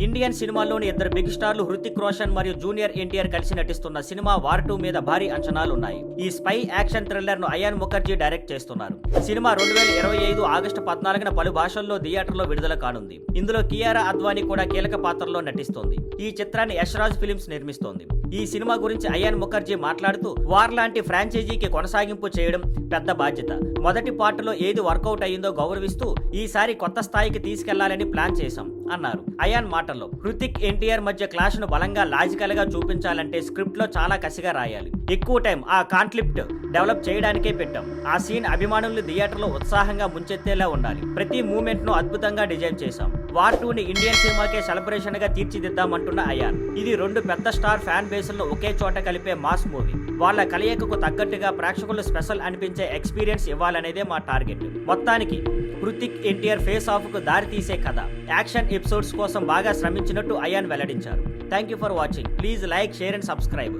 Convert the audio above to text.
Indian సినిమాలోని ఇద్దరు big స్టార్లు హృతిక్ రోషన్ మరియు జూనియర్ ఎన్టీఆర్ కలిసి నటిస్తున్న సినిమా వార్ 2 మీద భారీ అంచనాలున్నాయి. ఈ స్పై యాక్షన్ థ్రిల్లర్ ను అయాన్ ముఖర్జీ డైరెక్ట్ చేస్తున్నారు. సినిమా 2025 ఆగస్టు 14న పలు భాషల్లో థియేటర్లో విడుదల కానుంది. ఇందులో కియారా అద్వానీ కూడా కీలక పాత్రలో నటిస్తోంది. ఈ చిత్రాన్ని యశ్రాజ్ ఫిలిమ్స్ నిర్మిస్తోంది. ఈ సినిమా గురించి అయాన్ ముఖర్జీ మాట్లాడుతూ, వార్ లాంటి ఫ్రాంచైజీకి కొనసాగింపు చేయడం పెద్ద బాధ్యత. మొదటి పార్టులో ఏది వర్కౌట్ అయ్యిందో గౌరవిస్తూ ఈసారి కొత్త స్థాయికి తీసుకెళ్లాలని ప్లాన్ చేశాం అన్నారు. అయాన్ మాటల్లో, హృతిక్ ఎన్టీఆర్ మధ్య క్లాష్ ను బలంగా లాజికల్ గా చూపించాలంటే స్క్రిప్ట్ లో చాలా కసిగా రాయాలి. ఎక్కువ టైం ఆ కాన్ఫ్లిక్ట్ డెవలప్ చేయడానికే పెట్టాం. ఆ సీన్ అభిమానులు థియేటర్లో ఉత్సాహంగా ముంచెత్తేలా ఉండాలి. ప్రతి మూమెంట్ ను అద్భుతంగా డిజైన్ చేశాం. వార్ 2ని ఇండియన్ సినిమాకే సెలబ్రేషన్ గా తీర్చిదిద్దామంటున్న అయాన్, ఇది 2 పెద్ద స్టార్ ఫ్యాన్ బేస్లను ఒకే చోట కలిపే మాస్ మూవీ. వాళ్ళ కలయికకు తగ్గట్టుగా ప్రేక్షకులు స్పెషల్ అనిపించే ఎక్స్పీరియన్స్ ఇవ్వాలనేదే మా టార్గెట్. మొత్తానికి హృతిక్ ఎన్టీఆర్ ఫేస్ ఆఫ్ కు దారి తీసే కథ. యాక్షన్ ఎపిసోడ్స్ కోసం బాగా శ్రమించినట్టు అయాన్ వెల్లడించారు. Thank you for watching. Please like, share and subscribe.